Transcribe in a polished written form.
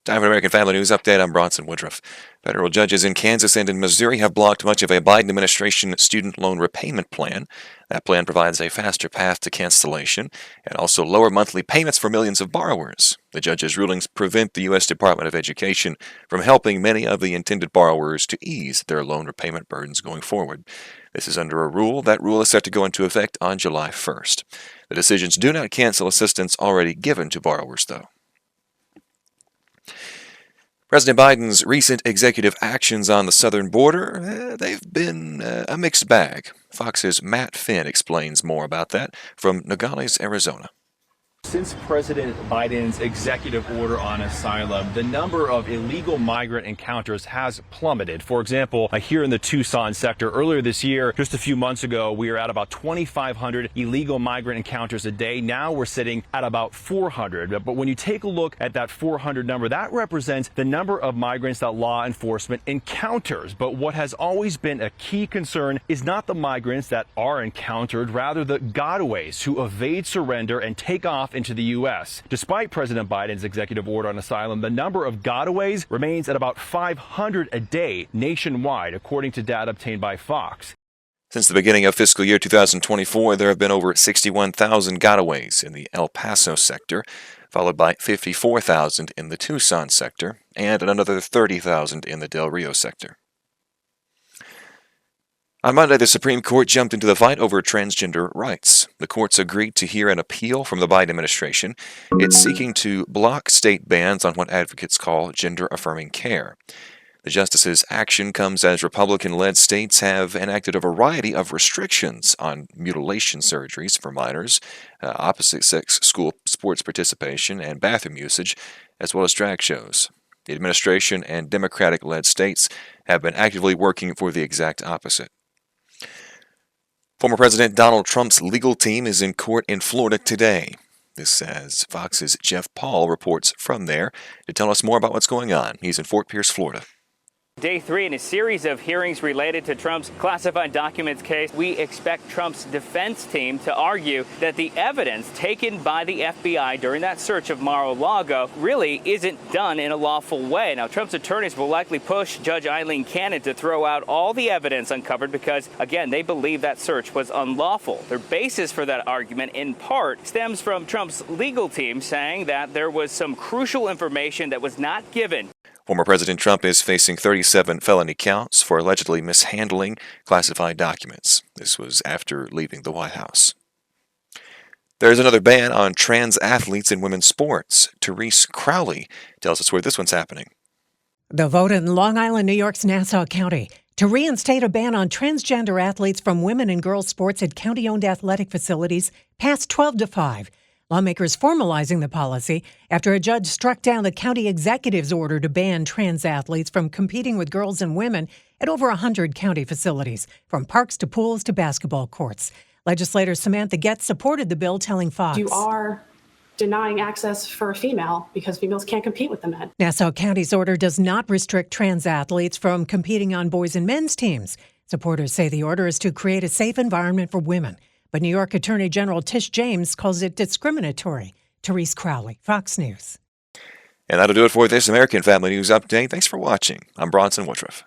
Time for American Family News Update. I'm Bronson Woodruff. Federal judges in Kansas and in Missouri have blocked much of a Biden administration student loan repayment plan. That plan provides a faster path to cancellation and also lower monthly payments for millions of borrowers. The judges' rulings prevent the U.S. Department of Education from helping many of the intended borrowers to ease their loan repayment burdens going forward. This is under a rule. That rule is set to go into effect on July 1st. The decisions do not cancel assistance already given to borrowers, though. President Biden's recent executive actions on the southern border, they've been a mixed bag. Fox's Matt Finn explains more about that from Nogales, Arizona. Since President Biden's executive order on asylum, the number of illegal migrant encounters has plummeted. For example, here in the Tucson sector, earlier this year, just a few months ago, we were at about 2,500 illegal migrant encounters a day. Now we're sitting at about 400. But when you take a look at that 400 number, that represents the number of migrants that law enforcement encounters. But what has always been a key concern is not the migrants that are encountered, rather the gotaways who evade surrender and take off into the U.S. Despite President Biden's executive order on asylum, the number of gotaways remains at about 500 a day nationwide, according to data obtained by Fox. Since the beginning of fiscal year 2024, there have been over 61,000 gotaways in the El Paso sector, followed by 54,000 in the Tucson sector, and another 30,000 in the Del Rio sector. On Monday, the Supreme Court jumped into the fight over transgender rights. The courts agreed to hear an appeal from the Biden administration. It's seeking to block state bans on what advocates call gender-affirming care. The justices' action comes as Republican-led states have enacted a variety of restrictions on mutilation surgeries for minors, opposite-sex school sports participation, and bathroom usage, as well as drag shows. The administration and Democratic-led states have been actively working for the exact opposite. Former President Donald Trump's legal team is in court in Florida today. This as Fox's Jeff Paul reports from there to tell us more about what's going on. He's in Fort Pierce, Florida. Day 3 in a series of hearings related to Trump's classified documents case. We expect Trump's defense team to argue that the evidence taken by the FBI during that search of Mar-a-Lago really isn't done in a lawful way. Now, Trump's attorneys will likely push Judge Eileen Cannon to throw out all the evidence uncovered because, again, they believe that search was unlawful. Their basis for that argument, in part, stems from Trump's legal team saying that there was some crucial information that was not given. Former President Trump is facing 37 felony counts for allegedly mishandling classified documents. This was after leaving the White House. There's another ban on trans athletes in women's sports. Therese Crowley tells us where this one's happening. The vote in Long Island, New York's Nassau County to reinstate a ban on transgender athletes from women and girls sports at county-owned athletic facilities passed 12-5. Lawmakers formalizing the policy after a judge struck down the county executive's order to ban trans athletes from competing with girls and women at over 100 county facilities, from parks to pools to basketball courts. Legislator Samantha Getz supported the bill, telling Fox, "You are denying access for a female because females can't compete with the men." Nassau County's order does not restrict trans athletes from competing on boys and men's teams. Supporters say the order is to create a safe environment for women. But New York Attorney General Tish James calls it discriminatory. Therese Crowley, Fox News. And that'll do it for this American Family News Update. Thanks for watching. I'm Bronson Woodruff.